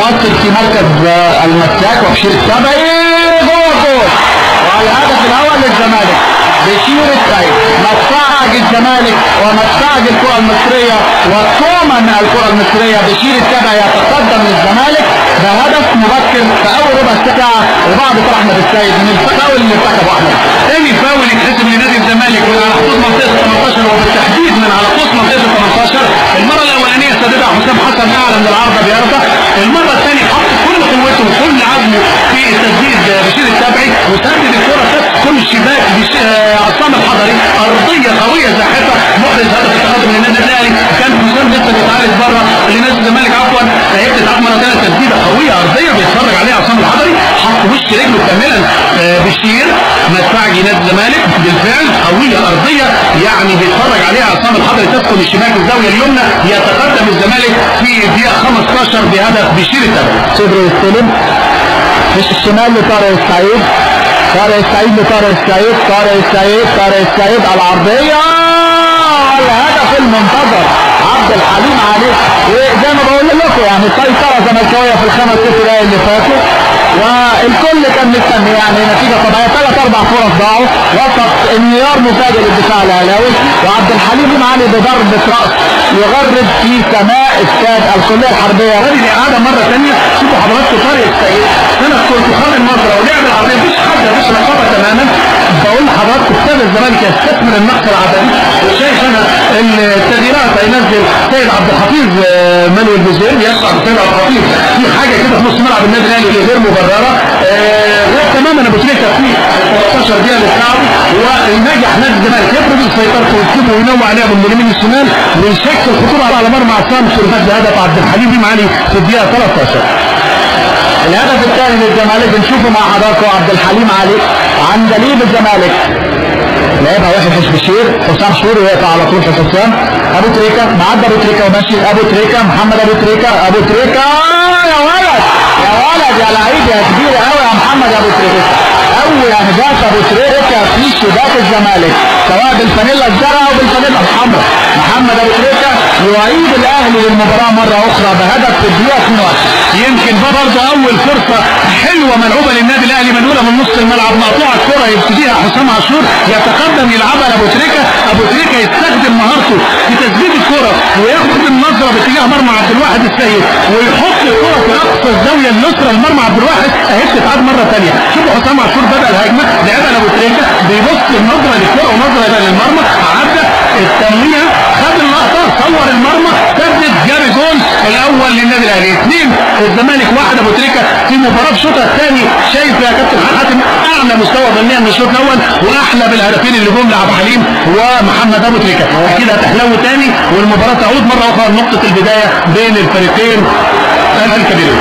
مؤثر في مركز المساك وبشير السبعي جوه الجول، والهدف الاول للزمالك بشير السيد. مدفعج الزمالك ومدفعج الكرة المصرية وثمن الكرة المصرية بشير السبعي يتقدم للزمالك بهدف مبكر في اول ربع ساعة وبعد طرح احمد السيد من الفاول اللي ارتكبه احمد. تاني فاول يتحسب لنادي الزمالك من على حدود منطقة 18 وبالتحديد من على قوس منطقة 18. المرة الاولانية سددها حسام حسن اعلى من العارضة بيرضى، المرة الثانية حط كل قوته وكل عزمه في التسديد بشير السبعي وسدد الكرة كل الشباك عصام الحضري، ارضية قوية زاحفة محرز هدف التقدم للنادي الاهلي. كان حسام لسه بيتعرض بره لنادي الزمالك عفوا، فهي بتتعاد مرة ثانية تسديدة قوية ارضية بيتفرج عليها عصام الحضري، حط وش رجله كاملا بشير. مدفعج نادي الزمالك بالفعل قوية ارضية يعني بيتفرج عليها عصام الحضري تدخل الشباك الزاوية اليمنى. يتقدم الزمالك في الدقيقة 15 بهدف بشير السبعي. صدر يستلم مش الشمال لطارق السعيد، طارق السعيد لطارق السعيد، طارق السعيد، طارق السعيد العرضية الهدف المنتظر عبد الحليم عليه. وزي ما بقول لكم يعني سيطرة زملكاوية في الخمس ست دقايق اللي فاتوا والكل كان مستني يعني نتيجة طبيعية. 3-4 فرص ضاعوا وسط انهيار مفاجئ للدفاع الاهلاوي وعبد الحليم علي بضربة رأس يغرد في سماء استاد الكلية الحربية. هذه الإعادة مرة ثانية. شوفوا حضراتكم طارق السعيد سنة كنت خارج النظرة ولعب العرضية مفيش حد مفيش رقابة تماما. بقول لحضراتكم استاد الزمالك يستثمر النقص العددي وشايف انا التغييرات هينزل سيد عبد الحفيظ مانويل بوزير يسعى سيد عبد الحفيظ في حاجة كده في نص ملعب النادي الاهلي غير مبررة غير تماما. ابو تريكة في 13 دقيقة للتعب ونجح نادي الزمالك يفرض سيطرته ويسيبه وينوع عليها من اليمين الشمال ويشكل خطورة على مرمى عصام سلفات بهدف عبد الحليم علي في الدقيقة 13. الهدف الثاني للزمالك بنشوفه مع حضراتكم عبد الحليم علي عندليب الزمالك لعبها وحش بشير حسام شهور ويقطع على طول في حسام. ابو تريكة معدى ابو تريكة وماشي ابو تريكة محمد ابو تريكة ابو تريكة يا ولد يا ولد يا لعيب يا كبير قوي يا محمد ابو تريكة. اول اهداف ابو تريكة في شباك الزمالك سواء بالفانيلا الزرقاء او بالفانيلا الحمراء. محمد ابو تريكة يعيد الاهلي للمباراة مرة اخرى بهدف في الدقيقة 22. يمكن برضه اول فرصة حلوة ملعوبة للنادي الاهلي منقولة من نص الملعب مقطوعة الكرة يبتديها حسام عاشور يتقدم يلعبها لابو تريكة. ابو تريكة يستخدم مهارته في تسديد الكرة وياخد النظرة باتجاه مرمى عبد الواحد السيد ويحط الكرة في اقصى الزاوية اليسرى لمرمى عبد الواحد اهي بتتعاد مرة ثانية. شوفوا حسام عاشور بدأ الهجمة لعبها لابو تريكة بيبص النظرة للكرة ونظرة للمرمى عدى التمريرة خد اللقطة صور المرمى سدد جاب جول الاول للنادي الاهلي. 2 الزمالك 1 ابو تريكة في مباراة الشوط الثاني. شايف يا كابتن حاتم اعلى مستوى فنيا من الشوط الاول واحلى بالهدفين اللي جم لعبد الحليم ومحمد ابو تريكة. اكيد هتحلو تاني والمباراة تعود مرة اخرى لنقطة البداية بين الفريقين الكبيرين.